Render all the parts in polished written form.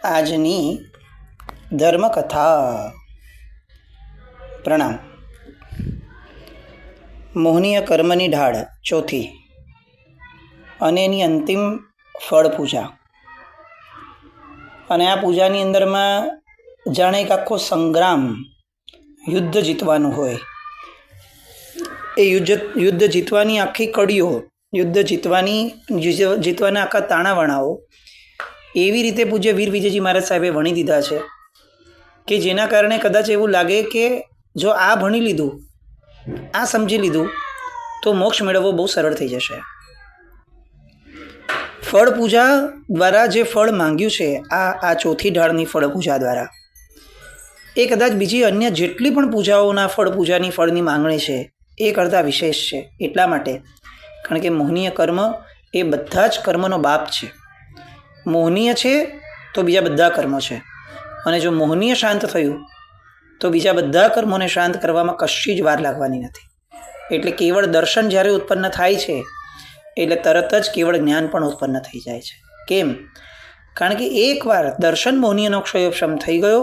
આજની ધર્મકથા. પ્રણામ. મોહનીય કર્મની ઢાળ ચોથી અને એની અંતિમ ફળ પૂજા. અને આ પૂજાની અંદરમાં જાણે એક આખો સંગ્રામ, યુદ્ધ જીતવાનું હોય. એ યુદ્ધ જીતવાની આખી કડીઓ, યુદ્ધ જીતવાના આખા તાણાવાણાઓ એવી રીતે પૂજ્ય વીર વિજયજી મહારાજ સાહેબે વણી દીધા છે કે જેના કારણે કદાચ એવું લાગે કે જો આ ભણી લીધું, આ સમજી લીધું તો મોક્ષ મેળવવો બહુ સરળ થઈ જશે. ફળ પૂજા દ્વારા જે ફળ માંગ્યું છે, આ ચોથી ઢાળની ફળ પૂજા દ્વારા, એ કદાચ બીજી અન્ય જેટલી પણ પૂજાઓના ફળ પૂજાની ફળની માંગણી છે એ કરતાં વિશેષ છે. એટલા માટે કારણ કે મોહનીય કર્મ એ બધા જ કર્મનો બાપ છે. મોહનીય છે તો બીજા બધા કર્મો છે, અને જો મોહનીય શાંત થયું તો બીજા બધા કર્મોને શાંત કરવામાં કશી જ વાર લાગવાની નથી. એટલે કેવળ દર્શન જ્યારે ઉત્પન્ન થાય છે એટલે તરત જ કેવળ જ્ઞાન પણ ઉત્પન્ન થઈ જાય છે. કેમ? કારણ કે એકવાર દર્શન મોહનીયનો ક્ષયોપશમ થઈ ગયો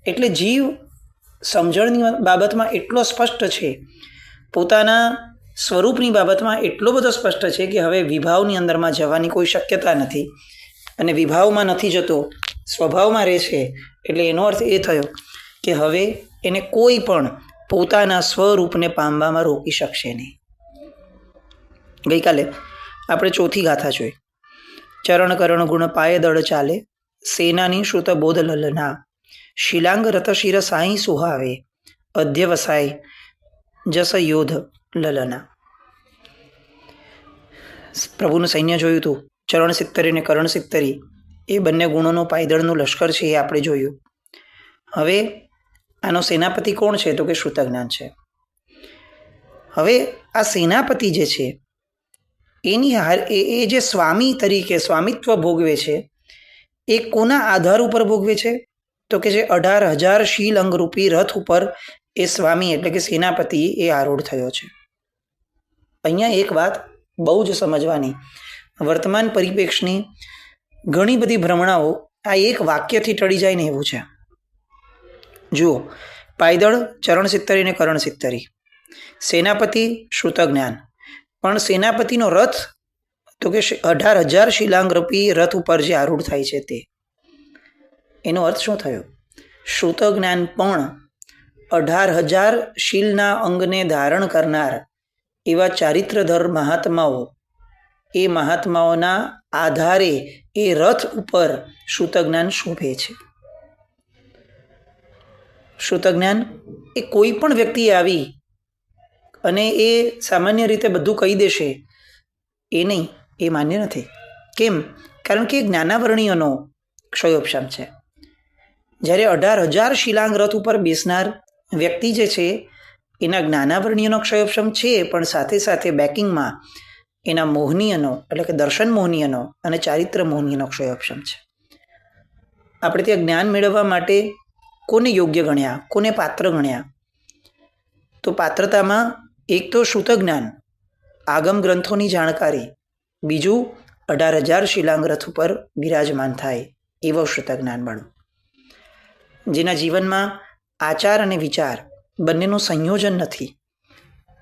એટલે જીવ સમજણની બાબતમાં એટલો સ્પષ્ટ છે, પોતાના સ્વરૂપની બાબતમાં એટલો બધો સ્પષ્ટ છે કે હવે વિભાવની અંદરમાં જવાની કોઈ શક્યતા નથી. અને વિભાવમાં નથી જતો, સ્વભાવમાં રહે છે. એટલે એનો અર્થ એ થયો કે હવે એને કોઈ પણ પોતાના સ્વરૂપને પામવામાં રોકી શકશે નહીં. ગઈકાલે આપણે ચોથી ગાથા જોઈ. ચરણ કરણ ગુણ પાય દળ ચાલે, સેનાની શ્રુત બોધ લલના, શિલાંગ રત શિર સાઈ સુહાવે, અધ્યવસાય જસ યોધ લલના. પ્રભુનું સૈન્ય જોયું હતું. ચરણ સિત્તરી અને કરણ સિત્તરી એ બંને ગુણોનું પાયદળનું લશ્કર છે, એ આપણે જોયું. હવે આનો સેનાપતિ કોણ છે? તો કે શ્રુતજ્ઞાન છે. હવે આ સેનાપતિ જે છે એની એ જે સ્વામી તરીકે સ્વામિત્વ ભોગવે છે, એ કોના આધાર ઉપર ભોગવે છે? તો કે જે 18,000 શીલ અંગરૂપી રથ ઉપર એ સ્વામી એટલે કે સેનાપતિ એ આરૂઢ થયો છે. અહીંયા એક વાત બહુ જ સમજવાની, વર્તમાન પરિપ્રેક્ષની ઘણી બધી ભ્રમણાઓ આ એક વાક્યથી ટળી જાય ને એવું છે. જુઓ, પાયદળ ચરણ સિત્તરી અને કરણ સિત્તરી, સેનાપતિ શ્રુતજ્ઞાન. પણ સેનાપતિનો રથ તો કે 18,000 શિલાંગરૂપી રથ ઉપર જે આરૂઢ થાય છે તે, એનો અર્થ શું થયો? શ્રુતજ્ઞાન પણ 18,000 શીલના અંગને ધારણ કરનાર એવા ચારિત્રધર મહાત્માઓ, એ મહાત્માઓના આધારે એ રથ ઉપર શ્રુતજ્ઞાન શોભે છે. શ્રુતજ્ઞાન એ કોઈ પણ વ્યક્તિ આવી અને એ સામાન્ય રીતે બધું કહી દેશે એ નહીં, એ માન્ય નથી. કેમ? કારણ કે જ્ઞાનાવરણીયનો ક્ષયોપશમ છે. જ્યારે 18,000 શિલાંગ રથ ઉપર બેસનાર વ્યક્તિ જે છે એના જ્ઞાનાવરણીયનો ક્ષયોપશમ છે, પણ સાથે સાથે બેકિંગમાં એના મોહનીયનો એટલે કે દર્શન મોહનીયનો અને ચારિત્ર મોહનીયનો ક્ષયોપશમ છે. આપણે ત્યાં જ્ઞાન મેળવવા માટે કોને યોગ્ય ગણ્યા, કોને પાત્ર ગણ્યા? તો પાત્રતામાં એક તો શ્રુતજ્ઞાન, આગમ ગ્રંથોની જાણકારી, બીજું 18,000 શિલાંગ રથ ઉપર બિરાજમાન થાય એવો શ્રુતજ્ઞાન મળ્યું. જેના જીવનમાં આચાર અને વિચાર બંનેનું સંયોજન નથી,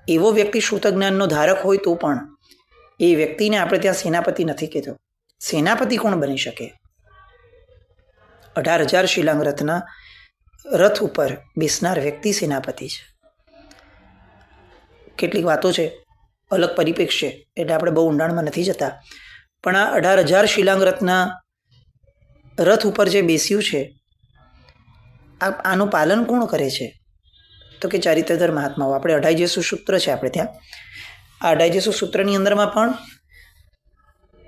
એવો વ્યક્તિ શ્રુતજ્ઞાનનો ધારક હોય તો પણ એ વ્યક્તિને આપણે ત્યાં સેનાપતિ નથી કહેતો. સેનાપતિ કોણ બની શકે? 18,000 શિલાંગ રથના રથ ઉપર બેસનાર વ્યક્તિ સેનાપતિ છે. કેટલીક વાતો છે, અલગ પરિપ્રેક્ષ છે, એટલે આપણે બહુ ઊંડાણમાં નથી જતા. પણ આ 18,000 શિલાંગ રથના રથ ઉપર જે બેસ્યું છે, આનું પાલન કોણ કરે છે? તો કે ચારિત્રધર મહાત્માઓ. આપણે 28 સૂત્ર છે આપણે ત્યાં. આ 28 સૂત્રની અંદરમાં પણ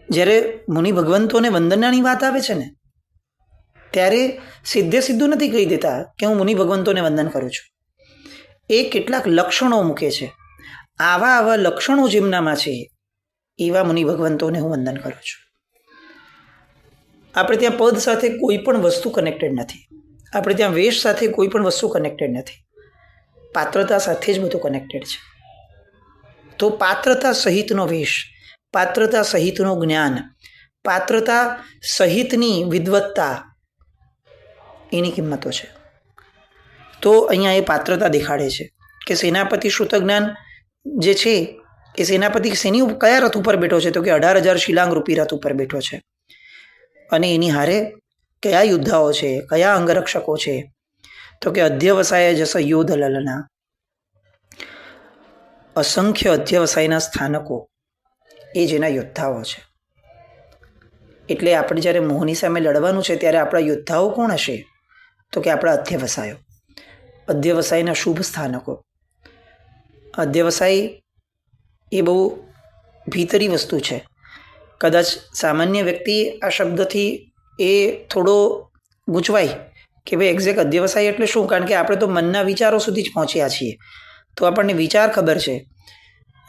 જ્યારે મુનિ ભગવંતોને વંદનાની વાત આવે છે ને, ત્યારે સીધું નથી કહી દેતા કે હું મુનિ ભગવંતોને વંદન કરું છું. એ કેટલાક લક્ષણો મૂકે છે. આવા લક્ષણો જેમનામાં છે એવા મુનિ ભગવંતોને હું વંદન કરું છું. આપણે ત્યાં પદ સાથે કોઈ પણ વસ્તુ કનેક્ટેડ નથી. આપણે ત્યાં વેશ સાથે કોઈ પણ વસ્તુ કનેક્ટેડ નથી. પાત્રતા સાથે જ બધું કનેક્ટેડ છે. તો પાત્રતા સહિતનો વેશ, પાત્રતા સહિતનું જ્ઞાન, પાત્રતા સહિતની વિદ્વત્તા એની કિંમતો છે. તો અહીંયા એ પાત્રતા દેખાડે છે કે સેનાપતિ શ્રુતજ્ઞાન જે છે એ સેનાપતિ કયા રથ ઉપર બેઠો છે? તો કે 18,000 શિલાંગ રૂપી રથ ઉપર બેઠો છે. અને એની હારે કયા યોદ્ધાઓ છે, કયા અંગરક્ષકો છે? તો કે અધ્યવસાય જસ યોધ લલના, અસંખ્ય અધ્યવસાયના સ્થાનકો એ જેના યોદ્ધાઓ છે. એટલે આપણે જ્યારે મોહની સામે લડવાનું છે ત્યારે આપણા યોદ્ધાઓ કોણ હશે? તો કે આપણા અધ્યવસાયો, અધ્યવસાયના શુભ સ્થાનકો. અધ્યવસાય એ બહુ ભીતરી વસ્તુ છે. કદાચ સામાન્ય વ્યક્તિ આ શબ્દથી એ થોડો ગૂંચવાય કે ભાઈ એક્ઝેક્ટ અધ્યવસાય એટલે શું? કારણ કે આપણે તો મનના વિચારો સુધી જ પહોંચ્યા છીએ, તો આપણને વિચાર ખબર છે.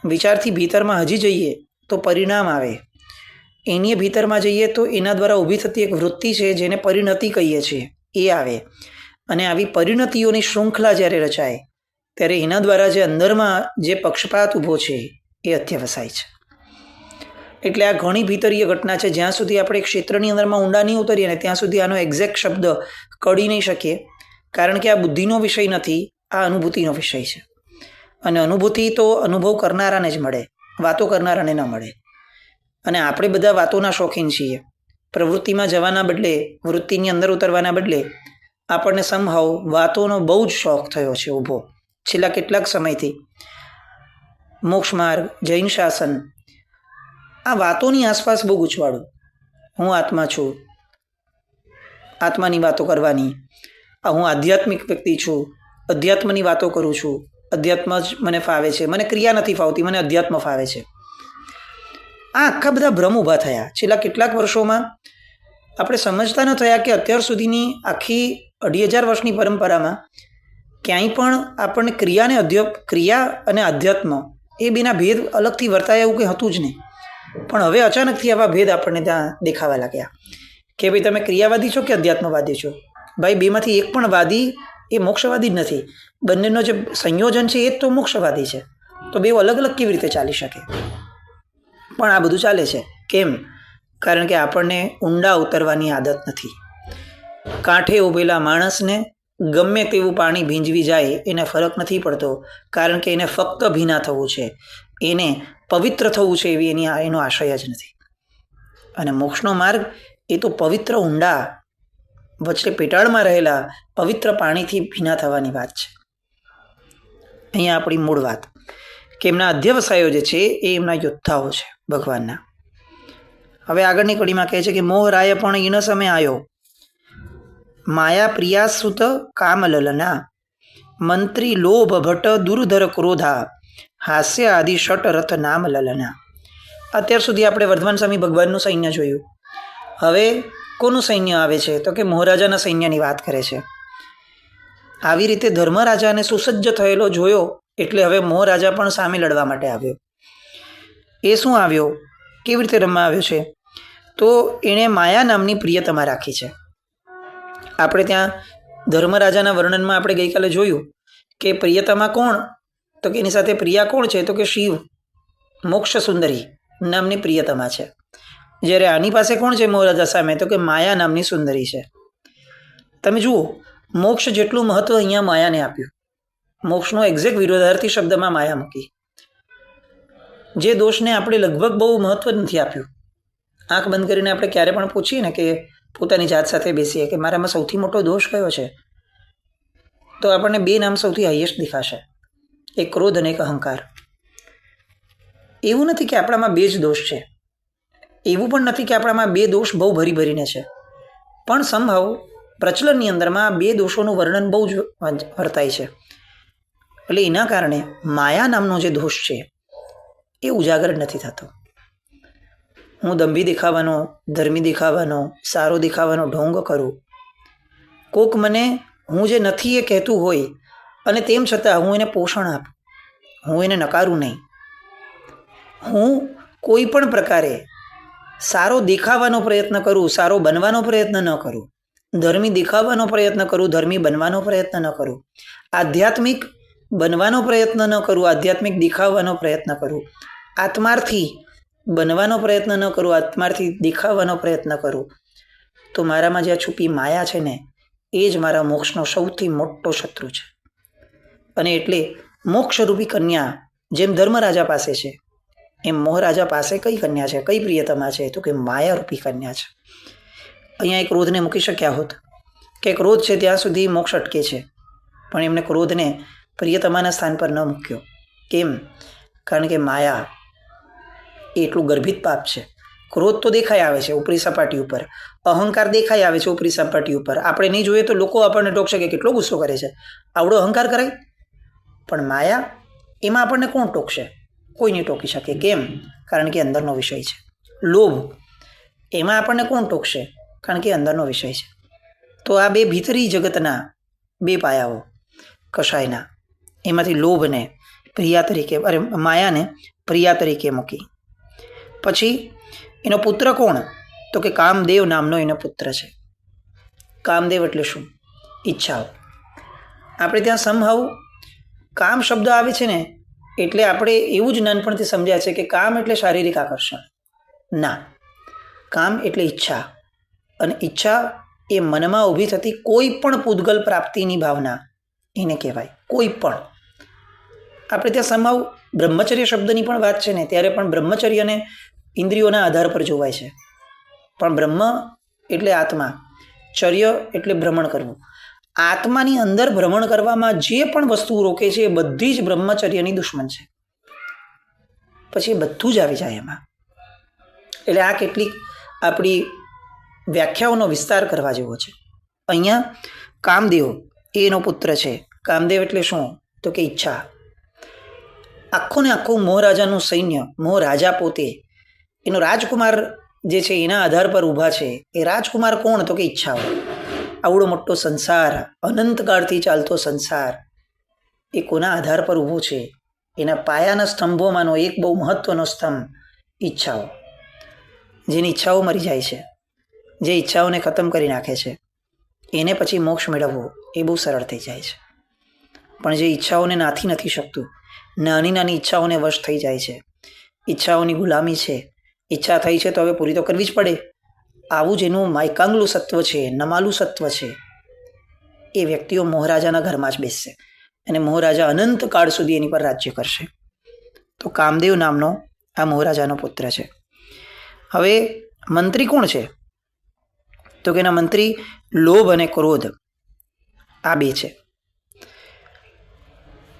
વિચારથી ભીતરમાં હજી જઈએ તો પરિણામ આવે. એની ભીતરમાં જઈએ તો એના દ્વારા ઊભી થતી એક વૃત્તિ છે જેને પરિણતિ કહીએ છીએ, એ આવે. અને આવી પરિણતિઓની શૃંખલા જ્યારે રચાય ત્યારે એના દ્વારા જે અંદરમાં જે પક્ષપાત ઊભો છે એ અધ્યવસાય છે. એટલે આ ઘણી ભીતરીય ઘટના છે. જ્યાં સુધી આપણે ક્ષેત્રની અંદરમાં ઊંડા નહીં ઉતરીએ ને ત્યાં સુધી આનો એક્ઝેક્ટ શબ્દ કળી નહીં શકીએ. કારણ કે આ બુદ્ધિનો વિષય નથી, આ અનુભૂતિનો વિષય છે. અને અનુભૂતિ તો અનુભવ કરનારાને જ મળે, વાતો કરનારાને ન મળે. અને આપણે બધા વાતોના શોખીન છીએ. પ્રવૃત્તિમાં જવાના બદલે, વૃત્તિની અંદર ઉતરવાના બદલે આપણને સમહાવ વાતોનો બહુ જ શોખ થયો છે ઊભો છેલ્લા કેટલાક સમયથી. મોક્ષ માર્ગ, જૈન શાસન, આ વાતોની આસપાસ બહુ ગૂંચવાડું. હું આત્મા છું, આત્માની વાતો કરવાની. હું આધ્યાત્મિક વ્યક્તિ છું, અધ્યાત્મની વાતો કરું છું. અધ્યાત્મ જ મને ફાવે છે, મને ક્રિયા નથી ફાવતી, મને અધ્યાત્મ ફાવે છે. આ આખા બધા ભ્રમ ઊભા થયા છેલ્લા કેટલાક વર્ષોમાં. આપણે સમજતા ન થયા કે અત્યાર સુધીની આખી 2,500 વર્ષની પરંપરામાં ક્યાંય પણ આપણને ક્રિયા અને અધ્યાત્મ એ બેના ભેદ અલગથી વર્તાય એવું કંઈ હતું જ નહીં. પણ હવે અચાનકથી આવા ભેદ આપણને ત્યાં દેખાવા લાગ્યા કે ભાઈ તમે ક્રિયાવાદી છો કે અધ્યાત્મવાદી છો? ભાઈ બેમાંથી એક પણ વાદી એ મોક્ષવાદી જ નથી. બંનેનો જે સંયોજન છે એ જ તો મોક્ષવાદી છે. તો બે અલગ અલગ કેવી રીતે ચાલી શકે? પણ આ બધું ચાલે છે. કેમ? કારણ કે આપણને ઊંડા ઉતરવાની આદત નથી. કાંઠે ઊભેલા માણસને ગમે તેવું પાણી ભીંજવી જાય એને ફરક નથી પડતો, કારણ કે એને ફક્ત ભીના થવું છે, એને પવિત્ર થવું છે એવી એનો આશય જ નથી. અને મોક્ષનો માર્ગ એ તો પવિત્ર ઊંડા વચ્ચે પેટાળમાં રહેલા પવિત્ર પાણીથી ભીના થવાની વાત છે. અહીંયા આપણી મૂળ વાત કે એમના અધ્યવસાયો જે છે એ એમના યોદ્ધાઓ છે ભગવાનના. હવે આગળની કડીમાં કહે છે કે મોહ રાય પણ ઈન સમય આવ્યો, માયા પ્રિયાસુત કામલલના, મંત્રી લોભ ભટ્ટ દુર્ધર ક્રોધા, હાસ્ય આદિ ષટ રથ નામ લલના. અત્યાર સુધી આપણે વર્ધમાન સ્વામી ભગવાનનું સૈન્ય જોયું. હવે કોનું સૈન્ય આવે છે? તો કે મોહરાજાના સૈન્યની વાત કરે છે. આવી રીતે ધર્મરાજાને સુસજ્જ થયેલો જોયો એટલે હવે મોહરાજા પણ સામે લડવા માટે આવ્યો. એ શું આવ્યો? કેવી રીતે રમવા આવ્યો છે? તો એણે માયા નામની પ્રિયતમા રાખી છે. આપણે ત્યાં ધર્મરાજાના વર્ણનમાં આપણે ગઈકાલે જોયું કે પ્રિયતમા કોણ? તો કે એની સાથે પ્રિયા કોણ છે? તો કે શિવ, મોક્ષ સુંદરી નામની પ્રિયતમા છે. જ્યારે આની પાસે કોણ છે મોહરાજા સામે? તો કે માયા નામની સુંદરી છે. તમે જુઓ, મોક્ષ જેટલું મહત્વ અહીંયા માયાને આપ્યું. મોક્ષનો એક્ઝેક્ટ વિરોધાર્થી શબ્દમાં માયા મૂકી. જે દોષને આપણે લગભગ બહુ મહત્વ નથી આપ્યું. આંખ બંધ કરીને આપણે ક્યારે પણ પૂછીએ ને કે પોતાની જાત સાથે બેસીએ કે મારામાં સૌથી મોટો દોષ કયો છે, તો આપણને બે નામ સૌથી હાઈએસ્ટ દેખાશે, એક ક્રોધ અને એક અહંકાર. એવું નથી કે આપણામાં બે જ દોષ છે, એવું પણ નથી કે આપણામાં બે દોષ બહુ ભરી ભરીને છે, પણ સંભવ પ્રચલનની અંદરમાં બે દોષોનું વર્ણન બહુ જ વર્તાય છે. એટલે એના કારણે માયા નામનો જે દોષ છે એ ઉજાગર નથી થતો. હું દંભી દેખાવાનો, ધર્મી દેખાવાનો, સારો દેખાવાનો ઢોંગ કરું, કોક મને હું જે નથી એ કહેતું હોય અને તેમ છતાં હું એને પોષણ આપું, હું એને નકારું નહીં. હું કોઈ પણ પ્રકારે સારો દેખાવાનો પ્રયત્ન કરું, સારો બનવાનો પ્રયત્ન ન કરું, ધર્મી દેખાવાનો પ્રયત્ન કરું, ધર્મી બનવાનો પ્રયત્ન ન કરું, આધ્યાત્મિક બનવાનો પ્રયત્ન ન કરું, આધ્યાત્મિક દેખાવાનો પ્રયત્ન કરું, આત્માર્થી બનવાનો પ્રયત્ન ન કરું, આત્માર્થી દેખાવાનો પ્રયત્ન કરું, તો મારામાં જે છુપી માયા છે ને એ જ મારા મોક્ષનો સૌથી મોટો શત્રુ છે. અને એટલે મોક્ષરૂપી કન્યા જેમ ધર્મરાજા પાસે છે, એમ મોહરાજા પાસે કઈ કન્યા છે, કઈ પ્રિયતમા છે? તો કે માયારૂપી કન્યા છે. અહીંયા એક ક્રોધને મૂકી શક્યા હોત કે ક્રોધ છે ત્યાં સુધી મોક્ષ અટકે છે, પણ એમને ક્રોધને પ્રિયતમાના સ્થાન પર ન મૂક્યો. કેમ? કારણ કે માયા એ એટલું ગર્ભિત પાપ છે. ક્રોધ તો દેખાઈ આવે છે ઉપરી સપાટી ઉપર, અહંકાર દેખાઈ આવે છે ઉપરી સપાટી ઉપર. આપણે નહીં જોઈએ તો લોકો આપણને ટોકશે કે કેટલો ગુસ્સો કરે છે, આવડો અહંકાર કરાય. પણ માયા, એમાં આપણને કોણ ટોકશે? કોઈ નહીં ટોકી શકે. કેમ? કારણ કે અંદરનો વિષય છે. લોભ, એમાં આપણને કોણ ટોકશે? કારણ કે અંદરનો વિષય છે. તો આ બે ભીતરી જગતના બે પાયાઓ કશાયના, એમાંથી લોભને પ્રિયા તરીકે, માયાને પ્રિયા તરીકે મૂકી. પછી એનો પુત્ર કોણ? તો કે કામદેવ નામનો એનો પુત્ર છે. કામદેવ એટલે શું? ઈચ્છાઓ. આપણે ત્યાં સમહાવ કામ શબ્દ આવે છે ને, એટલે આપણે એવું જ નાનપણથી સમજ્યા છે કે કામ એટલે શારીરિક આકર્ષણ. ના, કામ એટલે ઈચ્છા. અને ઈચ્છા એ મનમાં ઊભી થતી કોઈ પણ પૂદગલ પ્રાપ્તિની ભાવના, એને કહેવાય. કોઈ પણ. આપણે ત્યાં સમહાવ બ્રહ્મચર્ય શબ્દની પણ વાત છે ને, ત્યારે પણ બ્રહ્મચર્યને ઇન્દ્રિયોના આધાર પર જોવાય છે. પણ બ્રહ્મ એટલે આત્મા, ચર્ય એટલે ભ્રમણ કરવું. આત્માની અંદર ભ્રમણ કરવામાં જે પણ વસ્તુ રોકે છે એ બધી જ બ્રહ્મચર્યની દુશ્મન છે. પછી એ બધું જ આવી જાય એમાં. એટલે આ કેટલીક આપણી વ્યાખ્યાઓનો વિસ્તાર કરવા જેવો છે. અહીંયા કામદેવ એનો પુત્ર છે. કામદેવ એટલે શું? તો કે ઈચ્છા. આખું ને આખું મોહરાજાનું સૈન્ય, મોહરાજા પોતે, એનો રાજકુમાર જે છે એના આધાર પર ઊભા છે. એ રાજકુમાર કોણ? તો કે ઈચ્છાઓ. આવડો મોટો સંસાર, અનંતકાળથી ચાલતો સંસાર, એ કોના આધાર પર ઊભો છે? એના પાયાના સ્તંભોમાંનો એક બહુ મહત્વનો સ્તંભ ઈચ્છાઓ. જેની ઈચ્છાઓ મરી જાય છે, જે ઈચ્છાઓને ખતમ કરી નાખે છે, એને પછી મોક્ષ મેળવવો એ બહુ સરળ થઈ જાય છે. પણ જે ઈચ્છાઓને નાથી નથી શકતું, નાની નાની ઈચ્છાઓને વશ થઈ જાય છે, ઈચ્છાઓની ગુલામી છે, ઈચ્છા થઈ છે તો હવે પૂરી તો કરવી જ પડે, આવું જ એનું માયકાંગલું સત્વ છે, નમાલું સત્વ છે, એ વ્યક્તિઓ મોહરાજાના ઘરમાં જ બેસશે અને મોહરાજા અનંત કાળ સુધી એની પર રાજ્ય કરશે. તો કામદેવ નામનો આ મોહરાજાનો પુત્ર છે. હવે મંત્રી કોણ છે? તો કે એના મંત્રી લોભ અને ક્રોધ, આ બે છે.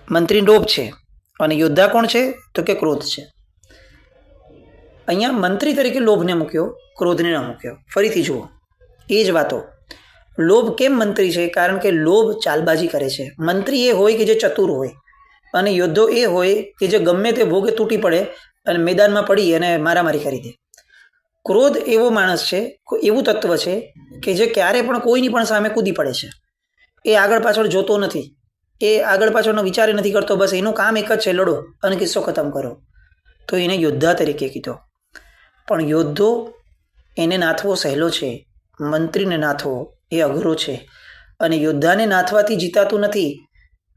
મંત્રી લોભ છે અને યોદ્ધા કોણ છે? તો કે ક્રોધ છે. અહીંયા મંત્રી તરીકે લોભને મૂક્યો, ક્રોધને ન મૂક્યો. ફરીથી જુઓ એ જ વાતો. લોભ કેમ મંત્રી છે? કારણ કે લોભ ચાલબાજી કરે છે. મંત્રી એ હોય કે જે ચતુર હોય, અને યોદ્ધો એ હોય કે જે ગમે તે ભોગે તૂટી પડે અને મેદાનમાં પડી અને મારામારી કરી દે. ક્રોધ એવો માણસ છે, એવું તત્વ છે કે જે ક્યારે પણ કોઈની પણ સામે કૂદી પડે છે. એ આગળ પાછળ જોતો નથી, એ આગળ પાછળનો વિચાર નથી કરતો. બસ એનું કામ એક જ છે, લડો અને કિસ્સો ખતમ કરો. તો એને યોદ્ધા તરીકે કીધો. પણ યોદ્ધો એને નાથવો સહેલો છે, મંત્રીને નાથવો એ અઘરો છે. અને યોદ્ધાને નાથવાથી જીતાતું નથી,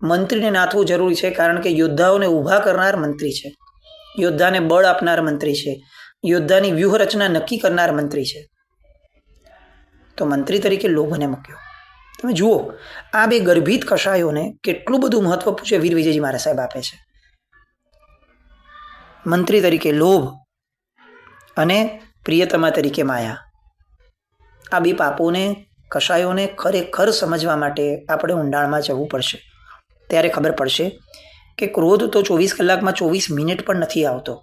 મંત્રીને નાથવું જરૂરી છે. કારણ કે યોદ્ધાઓને ઊભા કરનાર મંત્રી છે, યોદ્ધાને બળ આપનાર મંત્રી છે, યોદ્ધાની વ્યૂહરચના નક્કી કરનાર મંત્રી છે. તો મંત્રી તરીકે લોભને મૂક્યો. તમે જુઓ આ બે ગર્ભિત કશાયોને કેટલું બધું મહત્વ પૂછે વીર વિજયજી મહારાજ સાહેબ આપે છે. મંત્રી તરીકે લોભ અને પ્રિયતમા તરીકે માયા. આ બે પાપોને, કશાયોને ખરેખર સમજવા માટે આપણે ઊંડાણમાં જવું પડશે. ત્યારે ખબર પડશે કે ક્રોધ તો 24 કલાકમાં 24 મિનિટ પણ નથી આવતો,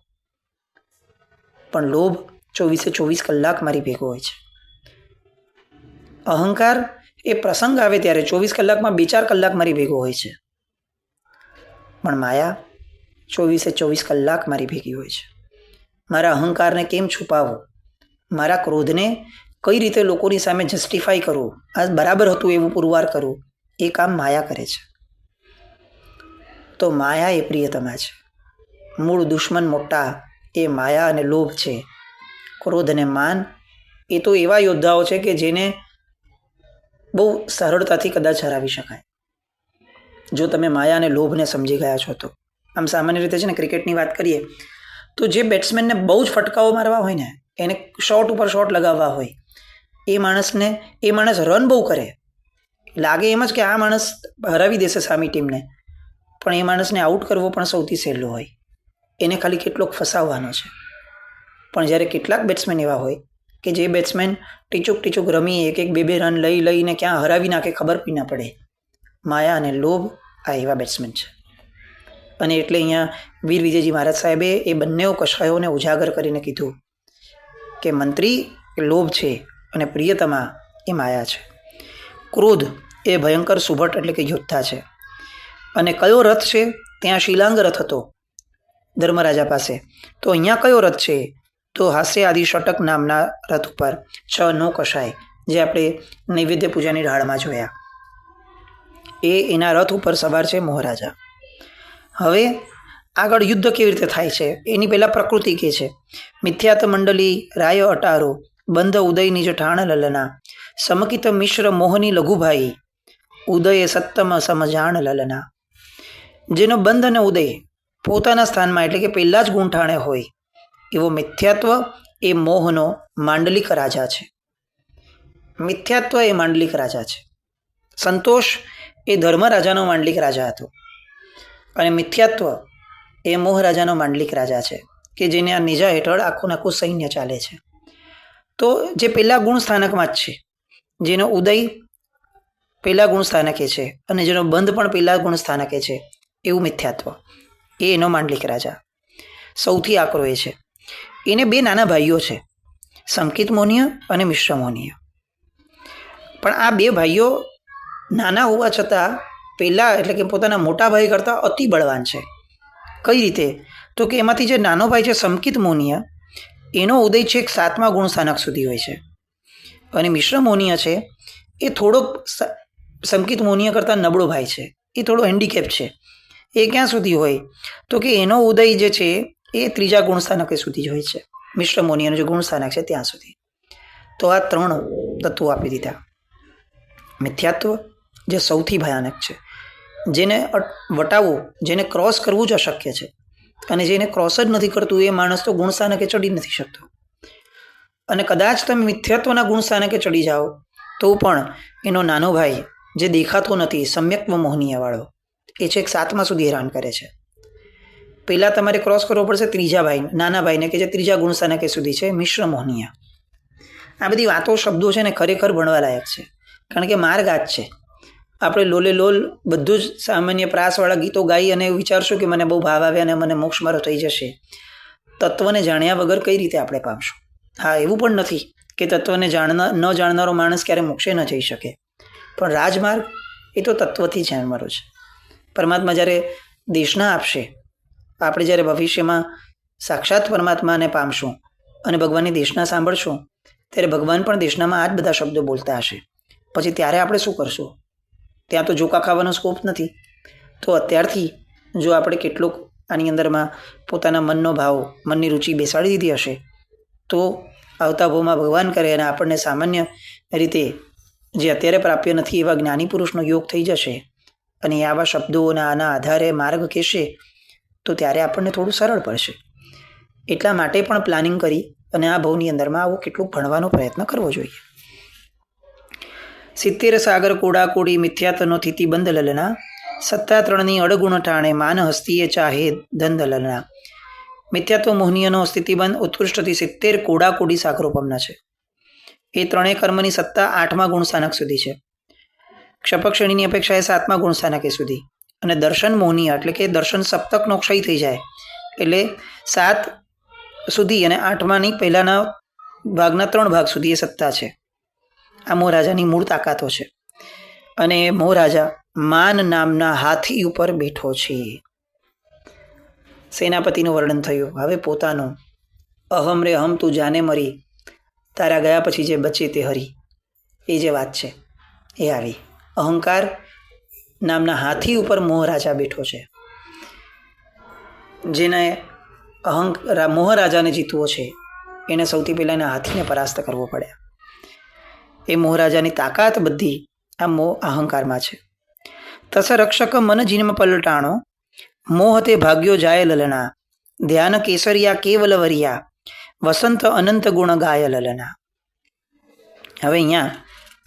પણ લોભ 24 કલાક મારી ભેગો હોય છે. અહંકાર એ પ્રસંગ આવે ત્યારે 24 કલાકમાં 2-4 કલાક મારી ભેગો હોય છે, પણ માયા 24 કલાક મારી ભેગી હોય છે. મારા અહંકારને કેમ છુપાવવો, મારા ક્રોધને કઈ રીતે લોકોની સામે જસ્ટિફાઈ કરવું, આ બરાબર હતું એવું પુરવાર કરવું, એ કામ માયા કરે છે. તો માયા એ પ્રિયતમા છે. મૂળ દુશ્મન મોટા એ માયા અને લોભ છે. ક્રોધ અને માન એ તો એવા યોદ્ધાઓ છે કે જેને બહુ સરળતાથી કદાચ હરાવી શકાય, જો તમે માયા અને લોભને સમજી ગયા છો તો. આમ સામાન્ય રીતે છે ને, ક્રિકેટની વાત કરીએ તો જે બેટ્સમેનને બહુ જ ફટકાઓ મારવા હોય ને, એને શોટ ઉપર શોટ લગાવવા હોય, એ માણસ રન બહુ કરે, લાગે એમ જ કે આ માણસ હરાવી દેશે સામી ટીમને, પણ એ માણસને આઉટ કરવો પણ સૌથી સહેલો હોય. એને ખાલી કેટલોક ફસાવવાનો છે. પણ જ્યારે કેટલાક બેટ્સમેન એવા હોય કે જે બેટ્સમેન ટીચુક રમી એક એક બે રન લઈને ક્યાં હરાવી નાખે ખબર બી ના પડે. માયા અને લોભ આ એવા બેટ્સમેન છે. અને એટલે અહીંયા વીર વિજયજી મહારાજ સાહેબે એ બંને કષાયોને ઉજાગર કરીને કીધું કે મંત્રી એ લોભ છે અને પ્રિયતમા એ માયા છે. ક્રોધ એ ભયંકર સુભટ એટલે કે યોદ્ધા છે. અને કયો રથ છે? ત્યાં શિલાંગ રથ હતો ધર્મરાજા પાસે. તો અહીંયા કયો રથ છે? તો હાસ્ય આદિ ષટક નામના રથ ઉપર 6 નો કષાય જે આપણે નૈવેદ્ય પૂજાની ઢાળમાં જોયા, એના રથ ઉપર સવાર છે મોહરાજા. હવે આગળ યુદ્ધ કેવી રીતે થાય છે એની પહેલા પ્રકૃતિ કે છે. મિથ્યાત મંડલી રાય અટારો બંધ ઉદય નિજ ઠાણ લલના સમકિત મિશ્ર મોહની લઘુભાઈ ઉદય સત્તમ સમજાણ લલના. જેનો બંધ અને ઉદય પોતાના સ્થાનમાં એટલે કે પહેલા જ ગુંઠાણે હોય એવો મિથ્યાત્વ એ મોહનો માંડલિક રાજા છે. મિથ્યાત્વ એ માંડલિક રાજા છે. સંતોષ એ ધર્મરાજાનો માંડલિક રાજા હતો અને મિથ્યાત્વ એ મોહ રાજાનો માંડલિક રાજા છે કે જેને આ નિજા હેઠળ આખું આખું સૈન્ય ચાલે છે. તો જે પહેલા ગુણ સ્થાનકમાં જ છે, જેનો ઉદય પહેલા ગુણ સ્થાનકે છે અને જેનો બંધ પણ પહેલા ગુણ સ્થાનકે છે એવું મિથ્યાત્વ એ એનો માંડલિક રાજા. સૌથી આકરો એ છે. એને 2 નાના ભાઈઓ છે, સંકિત મોનીય અને મિશ્ર મોનીય. પણ આ 2 ભાઈઓ નાના હોવા છતાં પહેલા એટલે કે પોતાના મોટા ભાઈ કરતાં અતિ બળવાન છે. કઈ રીતે? તો કે એમાંથી જે નાનો ભાઈ છે સંકિત મોનીય એનો ઉદય છે 7મા ગુણ સ્થાનક સુધી હોય છે અને મિશ્ર મોનીય છે એ થોડોક સંકિત મોનીય કરતાં નબળો ભાઈ છે, એ થોડો હેન્ડીકેપ છે. એ ક્યાં સુધી હોય? તો કે એનો ઉદય જે છે એ 3જા ગુણ સ્થાનકે સુધી જ હોય છે. મિશ્ર મોનીયનું જે ગુણ સ્થાનક છે ત્યાં સુધી. તો આ 3 તત્વો આપી દીધા. મિથ્યાત્વ જે સૌથી ભયાનક છે, જેને વટાવવું, જેને ક્રોસ કરવું જ અશક્ય છે અને જેને ક્રોસ જ નથી કરતું એ માણસ તો ગુણ સ્થાનકે ચડી નથી શકતો. અને કદાચ તમે મિથ્યાત્વના ગુણ સ્થાનકે ચડી જાઓ તો પણ એનો નાનો ભાઈ જે દેખાતો નથી સમ્યક્વ મોહનીયવાળો એ છેક 7મા સુધી હેરાન કરે છે. પહેલાં તમારે ક્રોસ કરવો પડશે 3જા ભાઈ, નાના ભાઈને કે જે 3જા ગુણ સ્થાનકે સુધી છે મિશ્ર મોહનીય. આ બધી વાતો શબ્દો છે ને ખરેખર ભણવા લાયક છે, કારણ કે માર્ગ આ જ છે. આપણે લોલે લોલ બધું જ સામાન્ય પ્રાસવાળા ગીતો ગાઈ અને વિચારશું કે મને બહુ ભાવ આવે અને મને મોક્ષ મારો થઈ જશે. તત્વને જાણ્યા વગર કઈ રીતે આપણે પામશું? હા, એવું પણ નથી કે તત્વને ન જાણનારો માણસ ક્યારે મોક્ષે ન જઈ શકે, પણ રાજમાર્ગ એ તો તત્વથી જાણવાનો છે. પરમાત્મા જ્યારે દેશના આપશે, આપણે જ્યારે ભવિષ્યમાં સાક્ષાત પરમાત્માને પામશું અને ભગવાનની દેશના સાંભળશું ત્યારે ભગવાન પણ દેશનામાં આ જ બધા શબ્દો બોલતા હશે. પછી ત્યારે આપણે શું કરશું? ત્યાં તો જોકા ખાવાનો સ્કોપ નથી. તો અત્યારથી જો આપણે કેટલુંક આની અંદરમાં પોતાના મનનો ભાવ, મનની રુચિ બેસાડી દીધી હશે તો આવતા ભાવમાં ભગવાન કરે અને આપણને સામાન્ય રીતે જે અત્યારે પ્રાપ્ય નથી એવા જ્ઞાની પુરુષનો યોગ થઈ જશે અને આવા શબ્દોના આના આધારે માર્ગ કહેશે તો ત્યારે આપણને થોડું સરળ પડશે. એટલા માટે પણ પ્લાનિંગ કરી અને આ ભાવની અંદરમાં આવું કેટલુંક ભણવાનો પ્રયત્ન કરવો જોઈએ. 70 સાગર કોડા કોડી મિથ્યાતનો થિતિ બંધ લલના સત્તા 3ની અડગુણ ઠાણે માન હસ્તીએ ચાહે ધંધ લલના. મિથ્યાત્વ મોહનીયનો સ્થિતિબંધ ઉત્કૃષ્ટથી 70 કોડા કોડી સાગરોપમના છે. એ 3 કર્મની સત્તા 8મા ગુણ સ્થાનક સુધી છે. ક્ષપક શ્રેણીની અપેક્ષાએ 7મા ગુણ સ્થાનકે સુધી. અને દર્શન મોહનીય એટલે કે દર્શન સપ્તકનો ક્ષય થઈ જાય એટલે 7 સુધી અને 8માની પહેલાના ભાગના 3 ભાગ સુધી એ સત્તા છે. આ મોહરાજાની મૂળ તાકાતો છે. અને મોહરાજા માન નામના હાથી ઉપર બેઠો છે. સેનાપતિનું વર્ણન થયું. હવે પોતાનું અહમ રે અહમ તું જાને મરી, તારા ગયા પછી જે બચે તે હરી, એ જે વાત છે એ આવી. અહંકાર નામના હાથી ઉપર મોહરાજા બેઠો છે. જેને મોહરાજાને જીતવો છે એને સૌથી પહેલાં એના હાથીને પરાસ્ત કરવો પડે. એ મોહરાજાની તાકાત બધી આ અહંકારમાં છે. તસ રક્ષક મન જીન્મ પલટાણો મોહ તે ભાગ્યો જાય લલના ધ્યાન કેસરિયા કેવલ વરિયા વસંત અનંત ગુણ ગાય લલના. હવે અહીંયા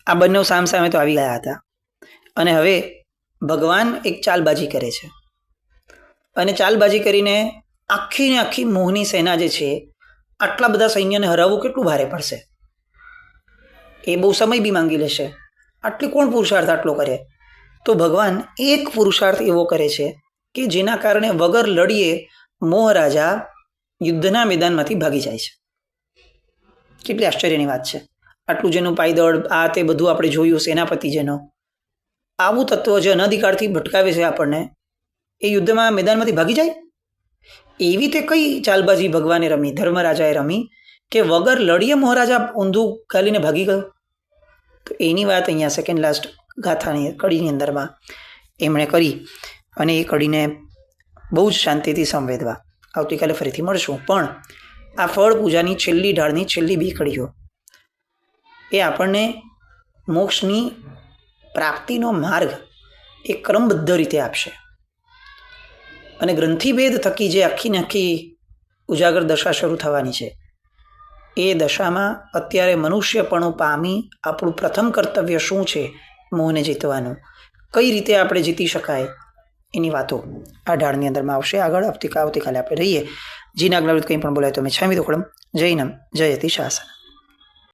આ બંને સામસામે તો આવી ગયા હતા. અને હવે ભગવાન એક ચાલબાજી કરે છે અને ચાલબાજી કરીને આખી ને આખી મોહની સેના જે છે આટલા બધા સૈન્યને હરાવવું કેટલું ભારે પડશે, એ બહુ સમય બી માંગી લેશે. આટલી કોણ પુરુષાર્થ આટલો કરે? તો ભગવાન એક પુરુષાર્થ એવો કરે છે કે જેના કારણે વગર લડીએ મોહરાજા યુદ્ધના મેદાનમાંથી ભાગી જાય છે. કેટલી આશ્ચર્યની વાત છે. આટલું જેનું પાયદળ આ તે બધું આપણે જોયું, સેનાપતિ જેનો આવું તત્વ જે અનધિકારથી ભટકાવે છે આપણને, એ યુદ્ધમાં મેદાનમાંથી ભાગી જાય. એવી તે કઈ ચાલબાજી ભગવાને રમી, ધર્મરાજાએ રમી કે વગર લડીએ મહારાજા ઊંધું ખાલીને ભાગી ગયો? તો એની વાત અહીંયા સેકન્ડ લાસ્ટ ગાથાની કડીની અંદરમાં એમણે કરી અને એ કડીને બહુ જ શાંતિથી સંવેદવા. આવતીકાલે ફરીથી મળશું. પણ આ ફળ પૂજાની છેલ્લી ઢાળની છેલ્લી 2 કડીઓ એ આપણને મોક્ષની પ્રાપ્તિનો માર્ગ એ ક્રમબદ્ધ રીતે આપશે. અને ગ્રંથિભેદ થકી જે આખીને આખી ઉજાગર દશા શરૂ થવાની છે, એ દશામાં અત્યારે મનુષ્યપણું પામી આપણું પ્રથમ કર્તવ્ય શું છે મોહને જીતવાનું, કઈ રીતે આપણે જીતી શકાય એની વાતો આ ઢાળની અંદરમાં આવશે. આગળ આવતીકાલે આપણે રહીએ. જીના જ્ઞાવૃત કંઈ પણ બોલાય તો મેં છામી દોખડમ. જય નમ જયતિ શાસન.